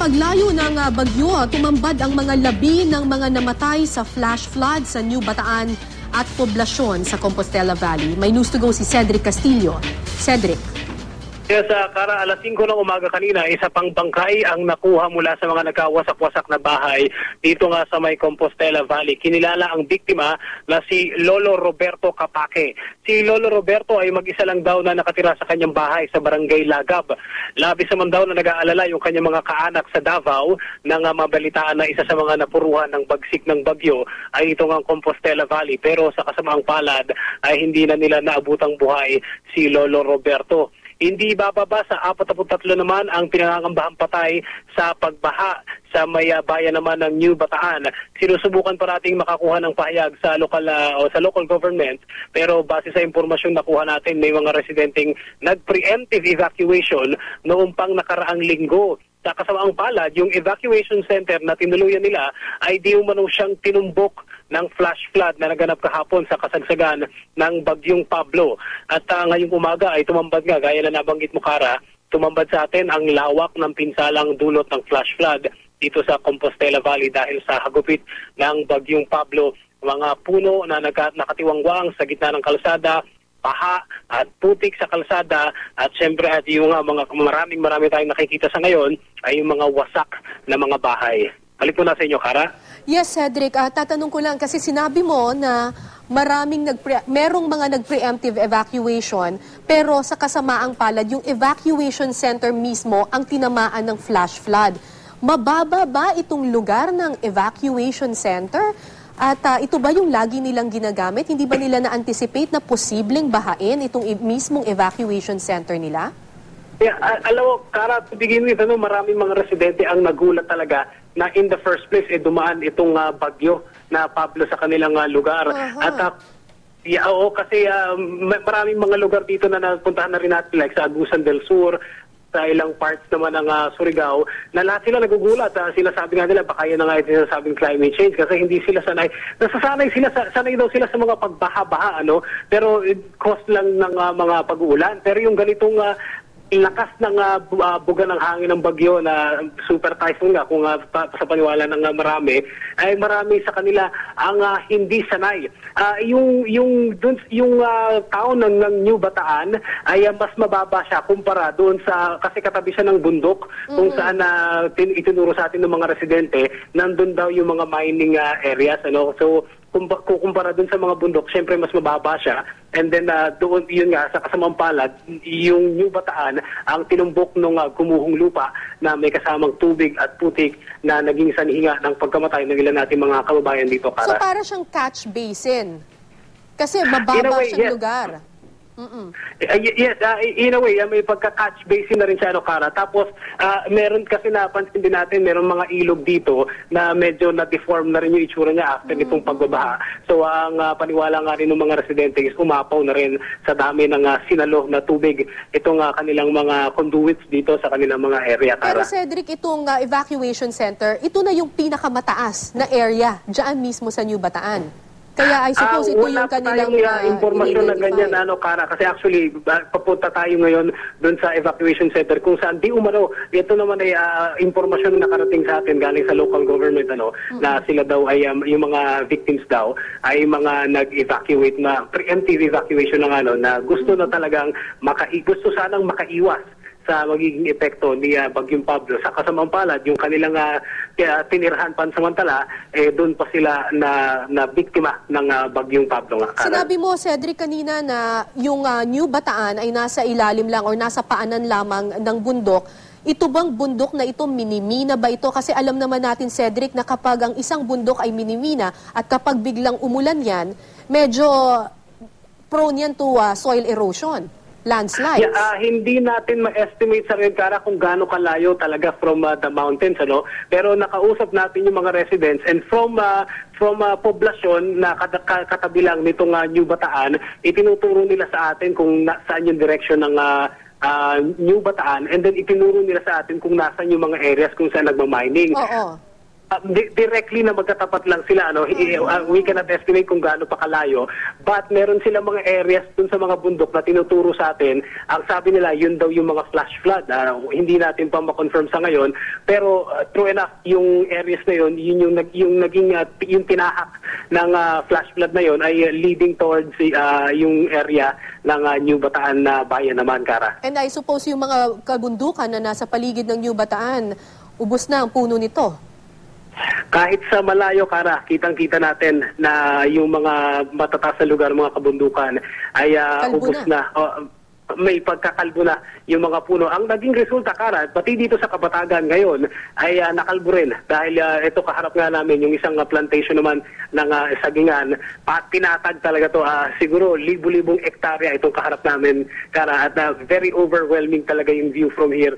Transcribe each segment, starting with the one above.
paglayo ng bagyo, tumambad ang mga labi ng mga namatay sa flash flood sa New Bataan at poblasyon sa Compostela Valley. May news to go si Cedric Castillo. Cedric. Yes, Kara, alas 5 ng umaga kanina, isa pang bangkay ang nakuha mula sa mga nagkawasak-wasak na bahay dito nga sa may Compostela Valley. Kinilala ang biktima na si Lolo Roberto Capake. Si Lolo Roberto ay mag-isa lang daw na nakatira sa kanyang bahay sa barangay Lagab. Labis naman daw na nag-aalala yung kanyang mga kaanak sa Davao nang mabalitaan na isa sa mga napuruhan ng bagsik ng bagyo ay ito nga Compostela Valley. Pero sa kasamaang palad ay hindi na nila naabutang buhay si Lolo Roberto. Hindi bababa sa 43 naman ang pinangangambahang patay sa pagbaha sa may bayan naman ng New Bataan. Sinusubukan pa nating makakuha ng pahayag sa local government, pero base sa impormasyon nakuha natin, may mga residenteng nag-preemptive evacuation noong pang nakaraang linggo. Sa kasamaang palad, yung evacuation center na tinuluyan nila ay di umano siyang tinumbok ng flash flood na naganap kahapon sa kasagsagan ng Bagyong Pablo. At ngayong umaga ay tumambad nga, gaya na nabanggit mo, Kara, tumambad sa atin ang lawak ng pinsalang dulot ng flash flood dito sa Compostela Valley dahil sa hagupit ng Bagyong Pablo. Mga puno na nakatiwangwang sa gitna ng kalsada, paha at putik sa kalsada, at syempre at yung mga marami tayong nakikita sa ngayon ay yung mga wasak na mga bahay. Balik po na sa inyo, Kara. Yes, Cedric. Tatanong ko lang kasi sinabi mo na merong mga nag-preemptive evacuation, pero sa kasamaang palad, yung evacuation center mismo ang tinamaan ng flash flood. Mababa ba itong lugar ng evacuation center? At ito ba yung lagi nilang ginagamit? Hindi ba nila na-anticipate na posibleng bahain itong mismong evacuation center nila? Yeah, alam mo, Kara, to begin with, maraming mga residente ang nagulat talaga na in the first place, dumaan itong bagyo na Pablo sa kanilang lugar. At kasi maraming mga lugar dito na napuntahan na rin natin, like sa Agusan del Sur, sa ilang parts naman ng Surigao, na lahat sila nagugulat. Sinasabi nga nila, baka yan na nga ito sinasabing climate change kasi hindi sila sanay. Sanay daw sila sa mga pagbaha-baha, pero cost lang ng mga pag-uulan. Pero yung ganitong lakas ng buga ng hangin ng bagyo na super typhoon nga, kung sa paniwala ng marami, ay marami sa kanila ang hindi sanay. Yung town ng New Bataan ay mas mababa siya kumpara doon kasi katabi siya ng bundok kung saan itinuro sa atin ng mga residente, nandun daw yung mga mining areas. So kukumpara dun sa mga bundok, syempre mas mababa siya. And then doon, yun nga, sa kasamang palad, yung New Bataan ang tinumbok ng gumuhong lupa na may kasamang tubig at putik na naging sanhinga ng pagkamatay ng ilan natin mga kababayan dito, Kara. So para siyang catch basin? Kasi mababa siyang lugar. Yes, in a way, may pagka-catch basin na rin siya, Kara. Tapos, meron kasi napansin din natin, meron mga ilog dito na medyo na-deform na rin yung itsura niya after nitong pagbabaha. So, ang paniwala nga rin ng mga residente is umapaw na rin sa dami ng sinalo na tubig itong kanilang mga conduits dito sa kanilang mga area, Kara. Pero Cedric, itong evacuation center, ito na yung pinakamataas na area dyan mismo sa New Bataan. Kaya I suppose ito yung kanilang impormasyon na ganyan, Kara. Kasi actually, papunta tayo ngayon doon sa evacuation center kung saan di umano, ito naman ay impormasyon na nakarating sa atin galing sa local government, na sila daw ay, yung mga victims daw, ay mga nag-evacuate na, preemptive evacuation na gusto na talagang, gusto sanang makaiwas sa magiging epekto ni Bagyong Pablo. Sa kasamang palad, yung kanilang tinirhan pansamantala, doon pa sila na biktima ng Bagyong Pablo. Sinabi mo, Cedric, kanina na yung New Bataan ay nasa ilalim lang o nasa paanan lamang ng bundok. Ito bang bundok na ito, minimina ba ito? Kasi alam naman natin, Cedric, na kapag ang isang bundok ay minimina at kapag biglang umulan yan, medyo prone yan to soil erosion. Landslides. Yeah, hindi natin ma-estimate sa rin, Kara, kung gaano kalayo talaga from the mountains, pero nakausap natin yung mga residents, and from poblasyon na katabi lang nitong New Bataan, itinuturo nila sa atin kung saan yung direction ng New Bataan, and then itinuro nila sa atin kung nasaan yung mga areas kung saan nagmamining. directly na magkatapat lang sila, ano. We cannot estimate kung gaano pa kalayo, but meron silang mga areas dun sa mga bundok na tinuturo sa atin. Ang sabi nila, yun daw yung mga flash flood. Hindi natin pa ma-confirm sa ngayon, pero true enough, yung areas na yun, yun yung naging yung tinahak ng flash flood na yun ay leading towards yung area ng New Bataan na bayan naman, Kara. And I suppose yung mga kabundukan na nasa paligid ng New Bataan, ubos na ang puno nito. Kahit sa malayo, Kara, kitang-kita natin na yung mga matataas na lugar, mga kabundukan, ay ubos na. May pagkakalbo na yung mga puno. Ang naging resulta, Kara, pati dito sa Kabatagan ngayon, ay nakalbo rin. Dahil ito kaharap nga namin, yung isang plantation naman ng sagingan, pinatag talaga to. Siguro, libu-libong ektarya itong kaharap namin, Kara. At very overwhelming talaga yung view from here.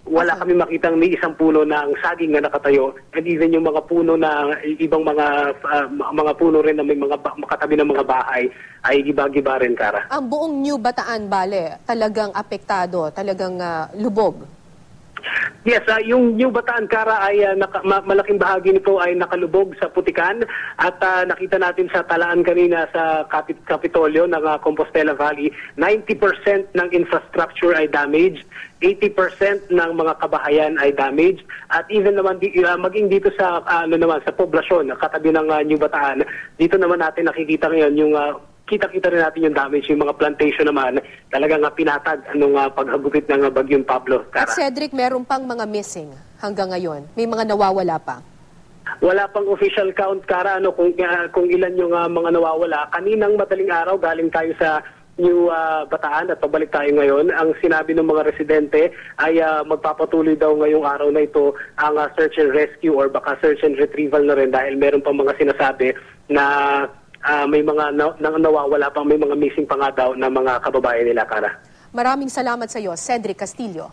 Wala kami makitang ni isang puno ng saging na nakatayo, and even yung mga puno na ibang mga puno rin na may mga makatabi ng mga bahay ay giba-giba rin, Kara. Ang buong New Bataan, Bale, talagang apektado, talagang lubog. Yes, yung New Bataan, Kara, ay malaking bahagi nito ay nakalubog sa putikan, at nakita natin sa talaan kanina sa Kapitolyo ng Compostela Valley, 90% ng infrastructure ay damaged, 80% ng mga kabahayan ay damaged, at even naman maging dito sa sa poblasyon katabi ng New Bataan, dito naman natin nakikita ngayon yung kita-kita rin natin yung damage, yung mga plantation naman talagang pinatag nung paghagupit ng Bagyong Pablo, Kara. At Cedric, meron pang mga missing hanggang ngayon. May mga nawawala pa. Wala pang official count, Kara, kung ilan yung mga nawawala. Kaninang madaling araw, galing tayo sa New Bataan at pabalik tayo ngayon. Ang sinabi ng mga residente ay magpapatuloy daw ngayong araw na ito ang search and rescue or baka search and retrieval na rin, dahil meron pang mga sinasabi na may mga nawawala pang, may mga missing pa nga daw na mga kababayan nila, Kara. Maraming salamat sa iyo, Cedric Castillo.